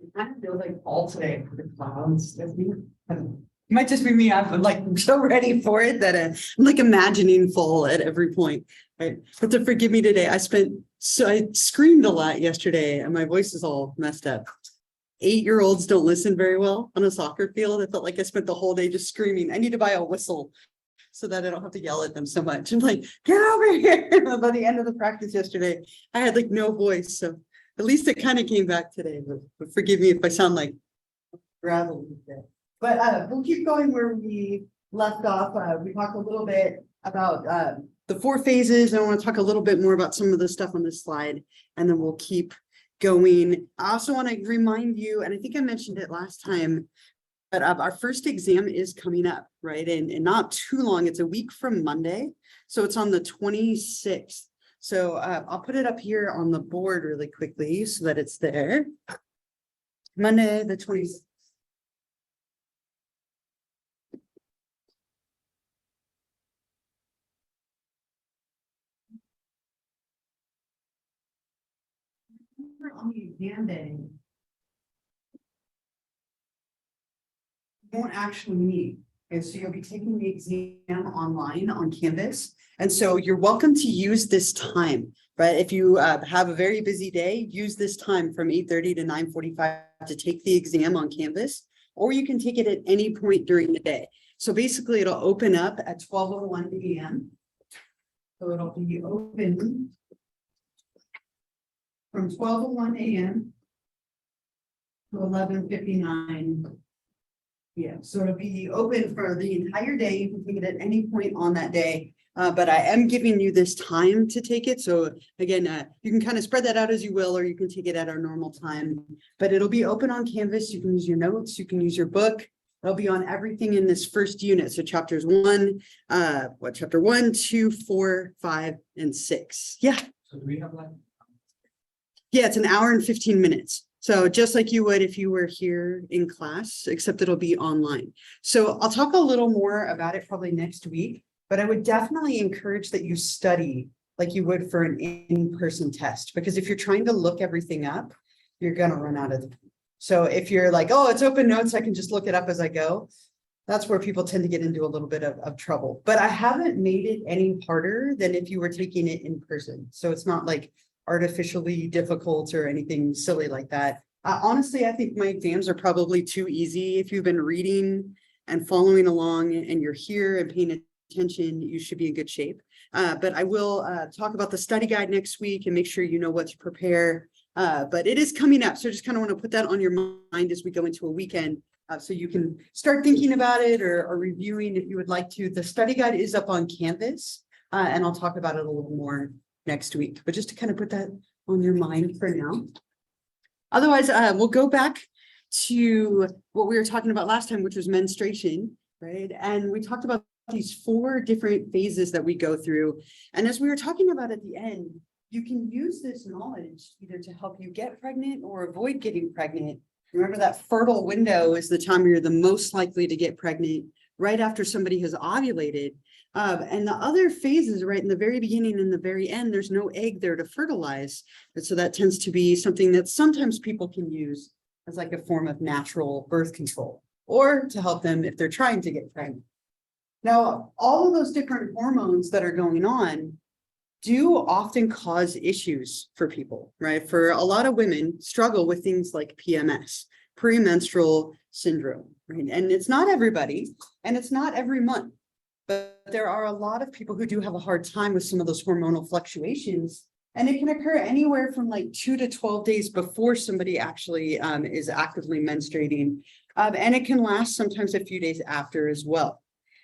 It kind of feels like fall today for the clouds. It might just be me. I'm like so ready for it that I'm like imagining fall at every point. Right. But to forgive me today, I screamed a lot yesterday and my voice is all messed up. 8-year-olds don't listen very well on a soccer field. I felt like I spent the whole day just screaming. I need to buy a whistle so that I don't have to yell at them so much. I'm like, get over here. By the end of the practice yesterday, I had like no voice. So at least it kind of came back today. But forgive me if I sound like gravel a bit. But we'll keep going where we left off. We talked a little bit about the 4 phases. I want to talk a little bit more about some of the stuff on this slide, and then we'll keep going. I also want to remind you, and I think I mentioned it last time, but our first exam is coming up, right? And not too long. It's a week from Monday. So it's on the 26th. So I'll put it up here on the board really quickly so that it's there. Monday, the 26th. On the exam day, you won't actually meet. And so you'll be taking the exam online on Canvas. And so you're welcome to use this time, right? If you have a very busy day, use this time from 8:30 to 9:45 to take the exam on Canvas, or you can take it at any point during the day. So basically it'll open up at 12:01 p.m. So it'll be open from 12:01 a.m. to 11:59. Yeah, so it'll be open for the entire day. You can take it at any point on that day. But I am giving you this time to take it. So again, you can kind of spread that out as you will, or you can take it at our normal time. But it'll be open on Canvas. You can use your notes. You can use your book. It'll be on everything in this first unit. So chapter 1, 2, 4, 5, and 6. Yeah. So do we have like? Yeah, it's an hour and 15 minutes. So just like you would if you were here in class, except it'll be online. So I'll talk a little more about it probably next week, but I would definitely encourage that you study like you would for an in-person test, because if you're trying to look everything up, you're going to run out of time. So if you're like, oh, it's open notes, I can just look it up as I go. That's where people tend to get into a little bit of trouble. But I haven't made it any harder than if you were taking it in person. So it's not like artificially difficult or anything silly like that. Honestly, I think my exams are probably too easy. If you've been reading and following along and you're here and paying attention, you should be in good shape. But I will talk about the study guide next week and make sure you know what to prepare. But it is coming up. So I just kind of want to put that on your mind as we go into a weekend. So you can start thinking about it or reviewing if you would like to. The study guide is up on Canvas, and I'll talk about it a little more next week, but just to kind of put that on your mind for now. Otherwise, we'll go back to what we were talking about last time, which was menstruation, right? And we talked about these 4 different phases that we go through. And as we were talking about at the end, you can use this knowledge either to help you get pregnant or avoid getting pregnant. Remember that fertile window is the time you're the most likely to get pregnant, right after somebody has ovulated. And the other phases, right in the very beginning and the very end, there's no egg there to fertilize. And so that tends to be something that sometimes people can use as like a form of natural birth control or to help them if they're trying to get pregnant. Now, all of those different hormones that are going on do often cause issues for people, right? For a lot of women struggle with things like PMS, premenstrual syndrome, right? And it's not everybody, and it's not every month. But there are a lot of people who do have a hard time with some of those hormonal fluctuations. And it can occur anywhere from like 2 to 12 days before somebody actually is actively menstruating. And it can last sometimes a few days after as well.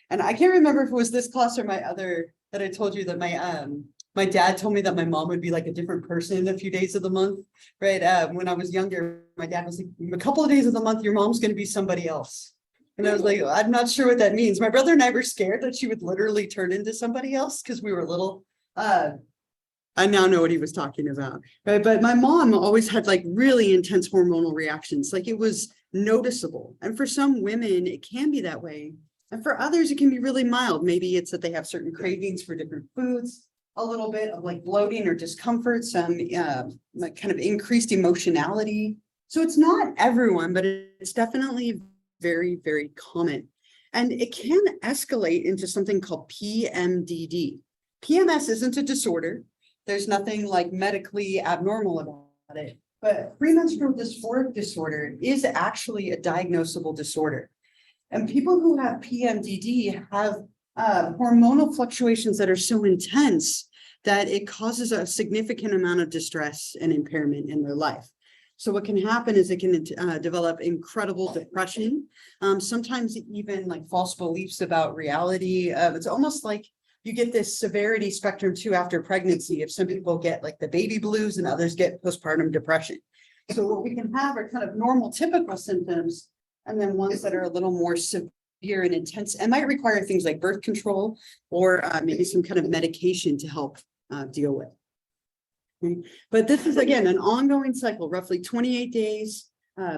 And I can't remember if it was this class or my other that I told you that my dad told me that my mom would be like a different person a few days of the month, right? When I was younger, my dad was like, a couple of days of the month, your mom's going to be somebody else. And I was like, I'm not sure what that means. My brother and I were scared that she would literally turn into somebody else because we were little. I now know what he was talking about, right? But my mom always had like really intense hormonal reactions. Like it was noticeable. And for some women, it can be that way. And for others, it can be really mild. Maybe it's that they have certain cravings for different foods, a little bit of like bloating or discomfort, some like kind of increased emotionality. So it's not everyone, but it's definitely very, very common. And it can escalate into something called PMDD. PMS isn't a disorder. There's nothing like medically abnormal about it. But premenstrual dysphoric disorder is actually a diagnosable disorder. And people who have PMDD have hormonal fluctuations that are so intense that it causes a significant amount of distress and impairment in their life. So what can happen is it can develop incredible depression, sometimes even like false beliefs about reality. It's almost like you get this severity spectrum too after pregnancy. If some people get like the baby blues and others get postpartum depression. So what we can have are kind of normal, typical symptoms, and then ones that are a little more severe and intense and might require things like birth control or maybe some kind of medication to help deal with. But this is, again, an ongoing cycle, roughly 28 days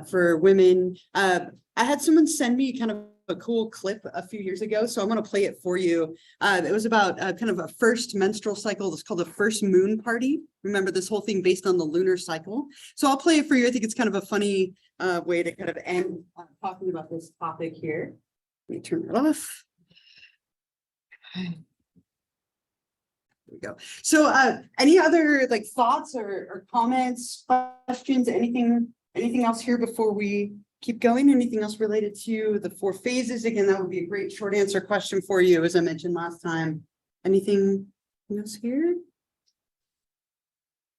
for women. I had someone send me kind of a cool clip a few years ago, so I'm going to play it for you. It was about kind of a first menstrual cycle. It's called the first moon party. Remember, this whole thing based on the lunar cycle. So I'll play it for you. I think it's kind of a funny way to kind of end talking about this topic here. Let me turn it off. There we go. So any other like thoughts or comments, questions, anything else here before we keep going? Anything else related to the 4 phases? Again, that would be a great short answer question for you, as I mentioned last time. Anything else here?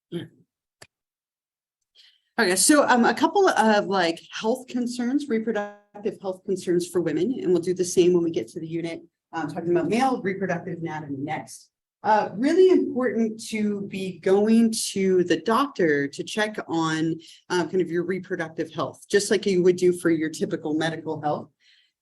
Yeah. Okay, so a couple of like health concerns, reproductive health concerns for women, and we'll do the same when we get to the unit talking about male reproductive anatomy next. Really important to be going to the doctor to check on kind of your reproductive health, just like you would do for your typical medical health.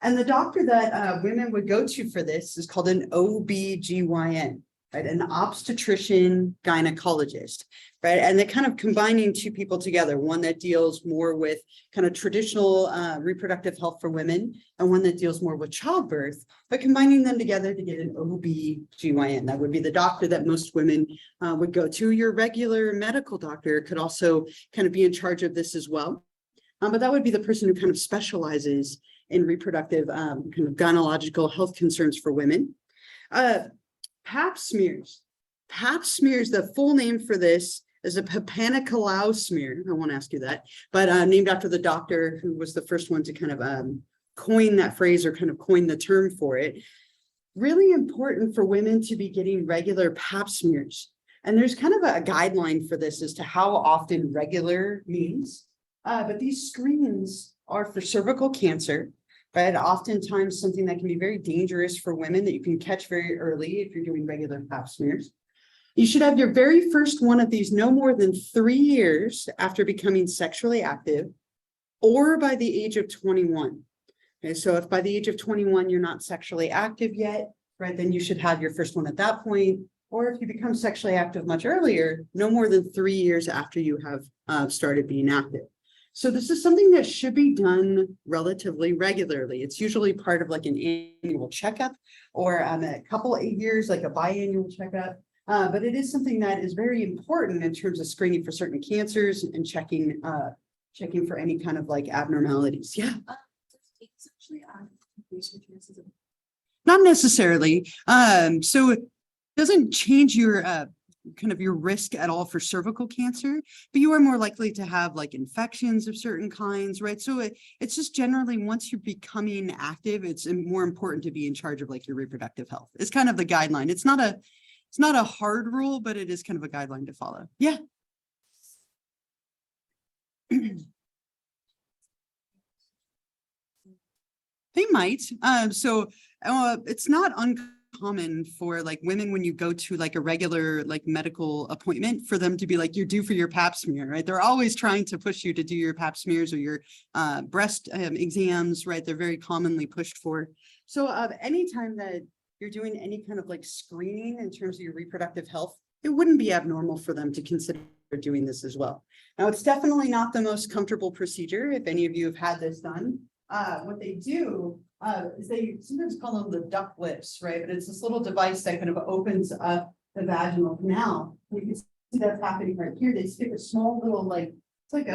And the doctor that women would go to for this is called an OB/GYN, right? An obstetrician gynecologist, right? And they're kind of combining 2 people together, one that deals more with kind of traditional reproductive health for women and one that deals more with childbirth, but combining them together to get an OB/GYN. That would be the doctor that most women would go to. Your regular medical doctor could also kind of be in charge of this as well. But that would be the person who kind of specializes in reproductive kind of gynecological health concerns for women. Pap smears. Pap smears, the full name for this is a Papanicolau smear. I won't ask you that, but named after the doctor who was the first one to kind of coin that phrase or kind of coin the term for it. Really important for women to be getting regular pap smears. And there's kind of a guideline for this as to how often regular means. But these screens are for cervical cancer, right? Oftentimes something that can be very dangerous for women that you can catch very early if you're doing regular pap smears. You should have your very first one of these no more than 3 years after becoming sexually active or by the age of 21. Okay, so if by the age of 21 you're not sexually active yet, right, then you should have your first one at that point. Or if you become sexually active much earlier, no more than 3 years after you have started being active. So this is something that should be done relatively regularly. It's usually part of like an annual checkup or a couple of years, like a biannual checkup. But it is something that is very important in terms of screening for certain cancers and checking for any kind of like abnormalities. Yeah. It's actually Not necessarily. So it doesn't change your kind of your risk at all for cervical cancer, but you are more likely to have like infections of certain kinds, right? So it's just generally once you're becoming active, it's more important to be in charge of like your reproductive health. It's kind of the guideline. It's not a hard rule, but it is kind of a guideline to follow. Yeah. They might. So it's not uncommon for like women when you go to like a regular like medical appointment for them to be like, you're due for your pap smear, right? They're always trying to push you to do your pap smears or your breast exams, right? They're very commonly pushed for. So anytime that you're doing any kind of like screening in terms of your reproductive health, it wouldn't be abnormal for them to consider doing this as well. Now, it's definitely not the most comfortable procedure. If any of you have had this done, what they do is they sometimes call them the duck lips, right? But it's this little device that kind of opens up the vaginal canal. You can see that's happening right here. They stick a small little like it's like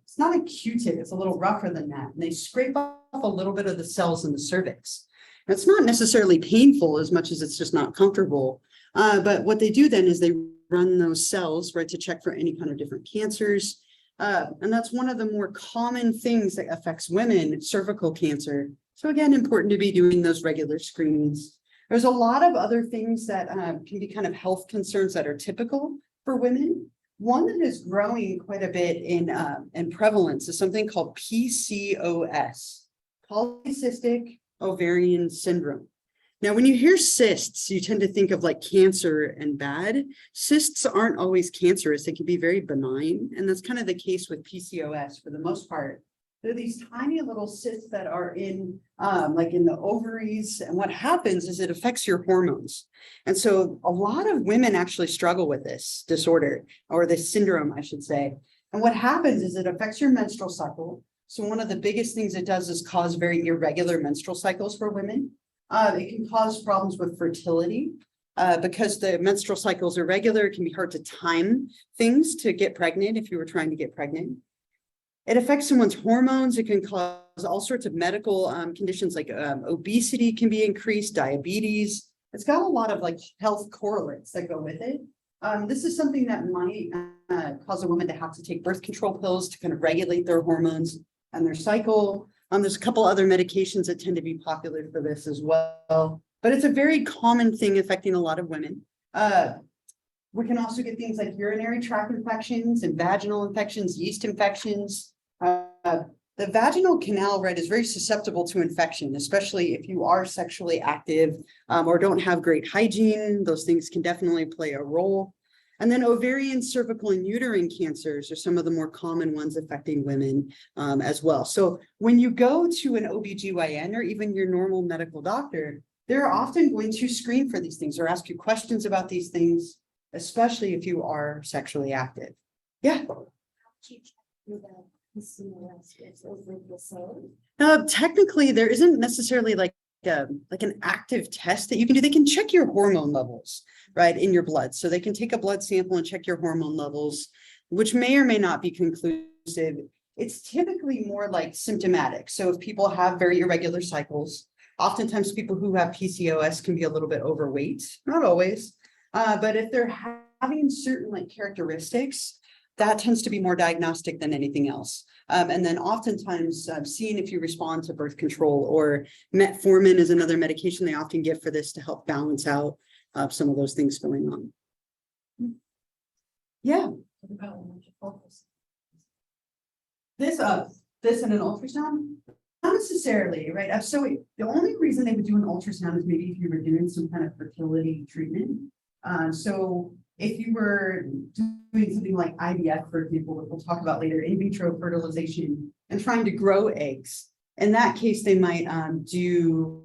it's not a Q-tip, it's a little rougher than that. And they scrape off a little bit of the cells in the cervix. And it's not necessarily painful as much as it's just not comfortable. But what they do then is they run those cells, right, to check for any kind of different cancers. And that's one of the more common things that affects women, cervical cancer. So again, important to be doing those regular screenings. There's a lot of other things that can be kind of health concerns that are typical for women. One that is growing quite a bit in prevalence is something called PCOS, polycystic ovarian syndrome. Now, when you hear cysts, you tend to think of like cancer and bad. Cysts aren't always cancerous. They can be very benign. And that's kind of the case with PCOS for the most part. They're these tiny little cysts that are in like in the ovaries. And what happens is it affects your hormones. And so a lot of women actually struggle with this disorder, or this syndrome, I should say. And what happens is it affects your menstrual cycle. So one of the biggest things it does is cause very irregular menstrual cycles for women. It can cause problems with fertility because the menstrual cycles are irregular. It can be hard to time things to get pregnant if you were trying to get pregnant. It affects someone's hormones. It can cause all sorts of medical conditions like obesity can be increased, diabetes. It's got a lot of like health correlates that go with it. This is something that might cause a woman to have to take birth control pills to kind of regulate their hormones and their cycle. There's a couple other medications that tend to be popular for this as well, but it's a very common thing affecting a lot of women. We can also get things like urinary tract infections and vaginal infections, yeast infections. The vaginal canal, right, is very susceptible to infection, especially if you are sexually active or don't have great hygiene. Those things can definitely play a role. And then ovarian, cervical, and uterine cancers are some of the more common ones affecting women as well. So when you go to an OBGYN or even your normal medical doctor, they're often going to screen for these things or ask you questions about these things, especially if you are sexually active. Yeah. Technically, there isn't necessarily like an active test that you can do. They can check your hormone levels, right, in your blood. So they can take a blood sample and check your hormone levels, which may or may not be conclusive. It's typically more like symptomatic. So if people have very irregular cycles, oftentimes people who have PCOS can be a little bit overweight, not always, but if they're having certain like characteristics, that tends to be more diagnostic than anything else. And then oftentimes seeing if you respond to birth control, or metformin is another medication they often give for this to help balance out some of those things going on. Yeah. This and an ultrasound? Not necessarily, right? So the only reason they would do an ultrasound is maybe if you were doing some kind of fertility treatment. So if you were doing something like IVF, for example, which we'll talk about later, in vitro fertilization, and trying to grow eggs, in that case, they might do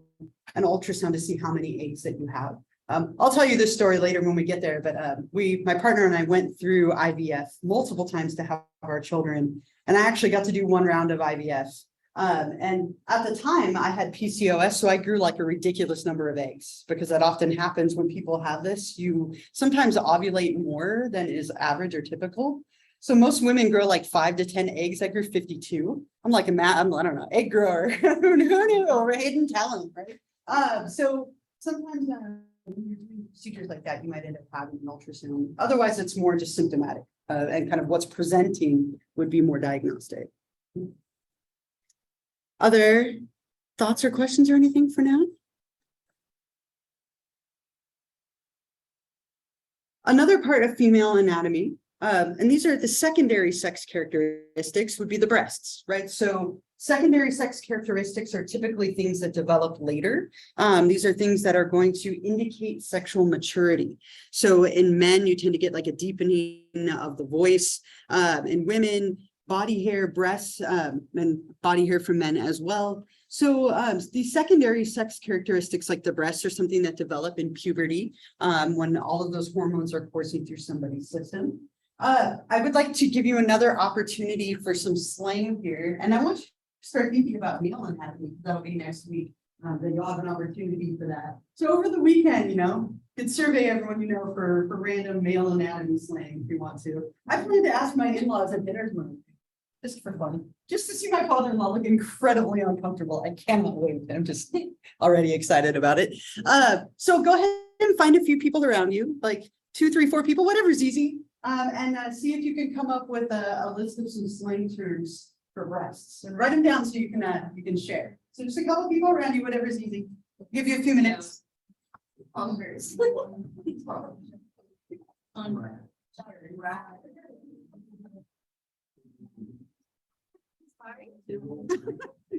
an ultrasound to see how many eggs that you have. I'll tell you this story later when we get there, but my partner and I went through IVF multiple times to have our children, and I actually got to do one round of IVF. And at the time I had PCOS, so I grew like a ridiculous number of eggs, because that often happens when people have this. You sometimes ovulate more than is average or typical. So most women grow like 5 to 10 eggs. I grew 52. I'm like I don't know, egg grower. Who knew? Or hidden talent, right? So sometimes when you're doing procedures like that, you might end up having an ultrasound. Otherwise, it's more just symptomatic, and kind of what's presenting would be more diagnostic. Other thoughts or questions or anything for now? Another part of female anatomy, and these are the secondary sex characteristics, would be the breasts, right? So secondary sex characteristics are typically things that develop later. These are things that are going to indicate sexual maturity. So in men, you tend to get like a deepening of the voice. In women, body hair, breasts, and body hair for men as well. So these secondary sex characteristics like the breasts are something that develop in puberty when all of those hormones are coursing through somebody's system. I would like to give you another opportunity for some slang here. And I want you to start thinking about male anatomy. That'll be next week. Then you'll have an opportunity for that. So over the weekend, you could survey everyone you know for random male anatomy slang if you want to. I plan to ask my in-laws at dinner tomorrow. just for fun, just to see my father-in-law look incredibly uncomfortable. I cannot wait. I'm just already excited about it. So go ahead and find a few people around you, like 2, 3, 4 people, whatever's easy. And see if you can come up with a list of some slang terms for breasts and write them down so you can share. So just a couple people around you, whatever's easy. I'll give you a few minutes.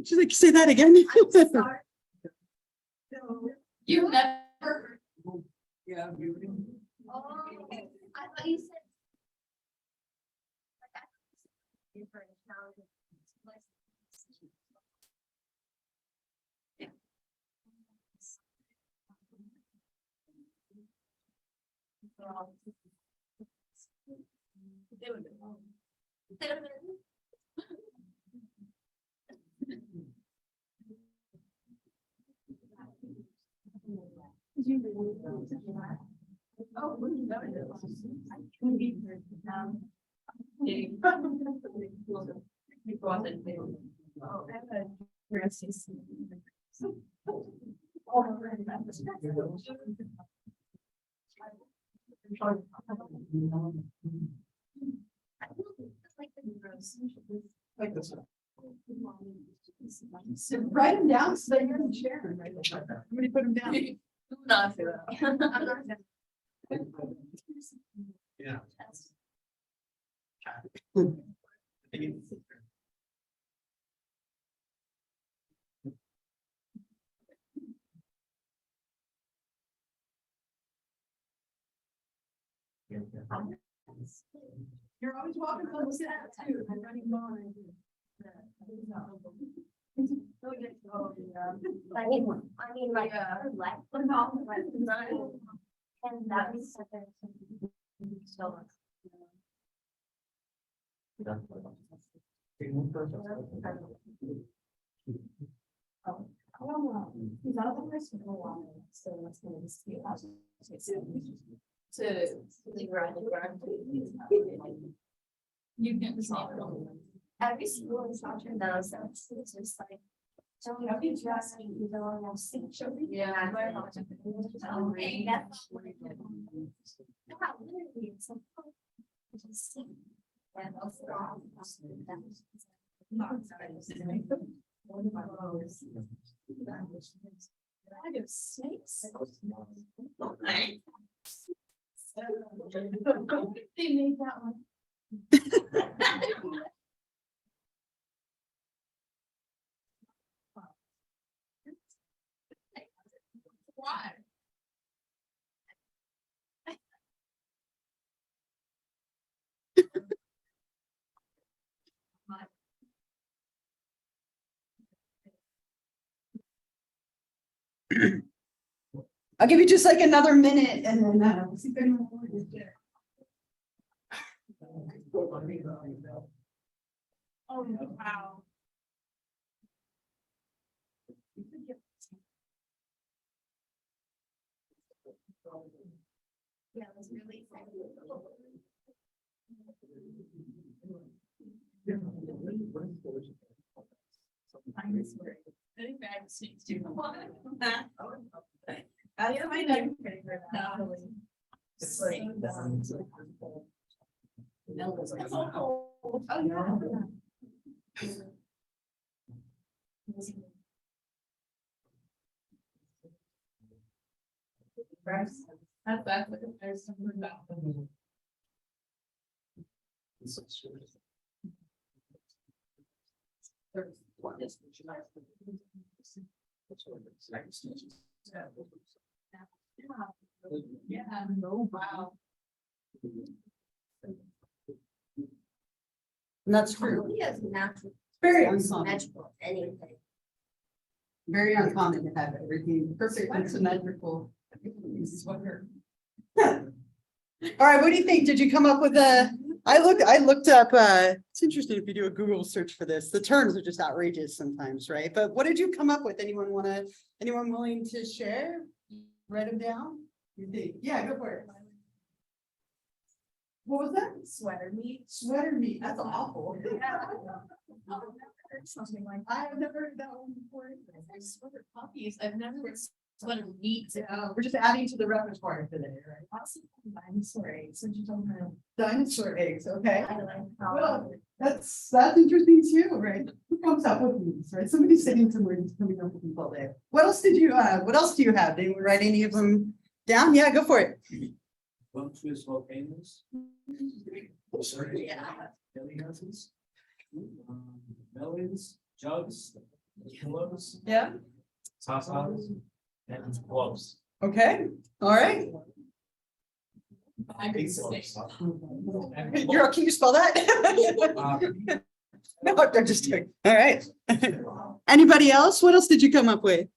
She's like, say that again. You've never. Yeah. Oh, I thought you said. Different challenges. Like this one. So write them down so that you're in the chair. Somebody put them down. Yeah. You're always welcome to sit down too. I'm running mine. I mean, like, life, but all like design, and that was something. So. I don't know. He's out of the person for a while, so that's going to see how to the ground. You can just every single instructor knows that it's just like don't be dressing, you don't know, see children. Yeah, I learned how to read. That's what it is. Not literally, it's like just see. And also, I do snakes. They made that one. Why? I'll give you just like another minute and then we'll see if anyone wants to share. Oh, wow. Yeah, it was really fun. I think bag seems too. I know. That's what there's something about. Yeah, no, wow. And that's true. He has natural. Very uncommon. Magical, anything. Very uncommon to have everything perfect and symmetrical. This is what we're. All right, what do you think? Did you come up with I looked up, it's interesting if you do a Google search for this, the terms are just outrageous sometimes, right? But what did you come up with? Anyone willing to share? Write them down? You think? Yeah, go for it. What was that? Sweater meat. Sweater meat, that's awful. Something like I have never heard that one before. sweater puppies. I've never heard sweater meat. We're just adding to the repertoire today, right? Also dinosaur eggs, so you don't have. Dinosaur eggs, okay. I like how. Well, that's interesting too, right? Who comes up with these, right? Somebody's sitting somewhere and coming up with these all day. What else do you have? Did you write any of them down? Yeah, go for it. Voluptuous volcanoes. Yeah. Belly houses. Melons, jugs, pillows, Yeah. tatas, and gloves. Okay, all right. Big gloves. Can you spell that? No, I'm just kidding. All right. Anybody else? What else did you come up with?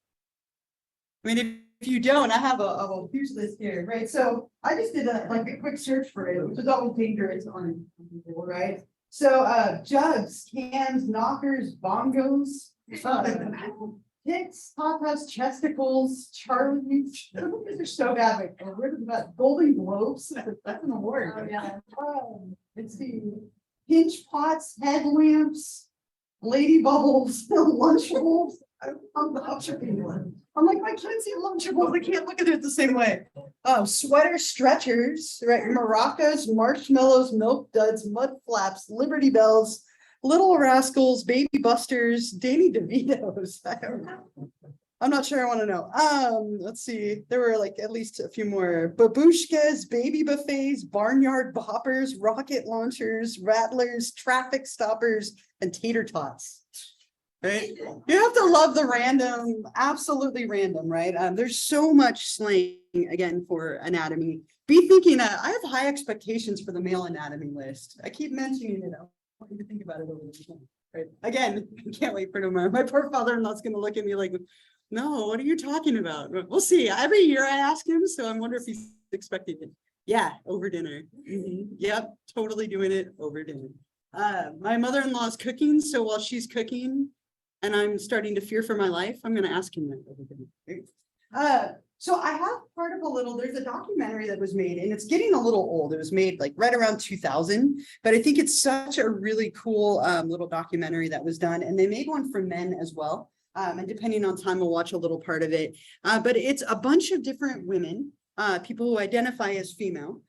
I mean, if you don't, I have a huge list here, right? So I just did a quick search for it, which is always dangerous on Google, right? So jugs, cans, knockers, bongos, picks, tatas, chesticles, Charlies. These are so bad. Like, where did that Golden Globes? That's an award. Oh, yeah. Let's see. Pinch pots, headlamps, lady bubbles, Lunchables. I'm like, my kids eat Lunchables. They can't look at it the same way. Sweater stretchers, right? Maracas, marshmallows, milk duds, mud flaps, Liberty Bells, Little Rascals, Baby Busters, Danny DeVito's. I don't know. I'm not sure I want to know. Let's see. There were like at least a few more. Babushkas, baby buffets, barnyard boppers, rocket launchers, rattlers, traffic stoppers, and tater tots. Right? You have to love the random, absolutely random, right? There's so much slang again for anatomy. Be thinking, I have high expectations for the male anatomy list. I keep mentioning it. I want you to think about it over the weekend. Right? Again, I can't wait for tomorrow. My poor father-in-law's going to look at me like, no, what are you talking about? We'll see. Every year I ask him, so I wonder if he's expecting it. Yeah, over dinner. Yep, totally doing it over dinner. My mother-in-law is cooking, so while she's cooking and I'm starting to fear for my life, I'm going to ask him that over dinner. So I have part of there's a documentary that was made, and it's getting a little old. It was made like right around 2000, but I think it's such a really cool little documentary that was done. And they made one for men as well. And depending on time, we'll watch a little part of it. But it's a bunch of different women, people who identify as female,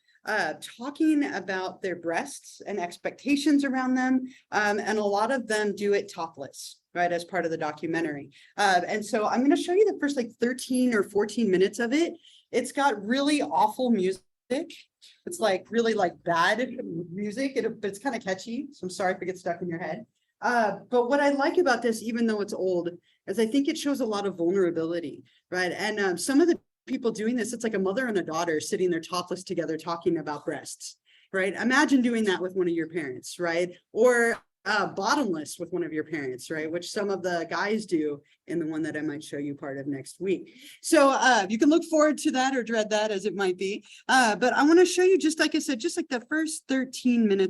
talking about their breasts and expectations around them. And a lot of them do it topless, right, as part of the documentary. And so I'm going to show you the first like 13 or 14 minutes of it. It's got really awful music. It's like really like bad music, but it's kind of catchy. So I'm sorry if it gets stuck in your head. But what I like about this, even though it's old, is I think it shows a lot of vulnerability, right? And some of the people doing this, it's like a mother and a daughter sitting there topless together talking about breasts, right? Imagine doing that with one of your parents, right? Or bottomless with one of your parents, right? Which some of the guys do in the one that I might show you part of next week. So you can look forward to that or dread that as it might be. But I want to show you, just like I said, just like the first 13 minutes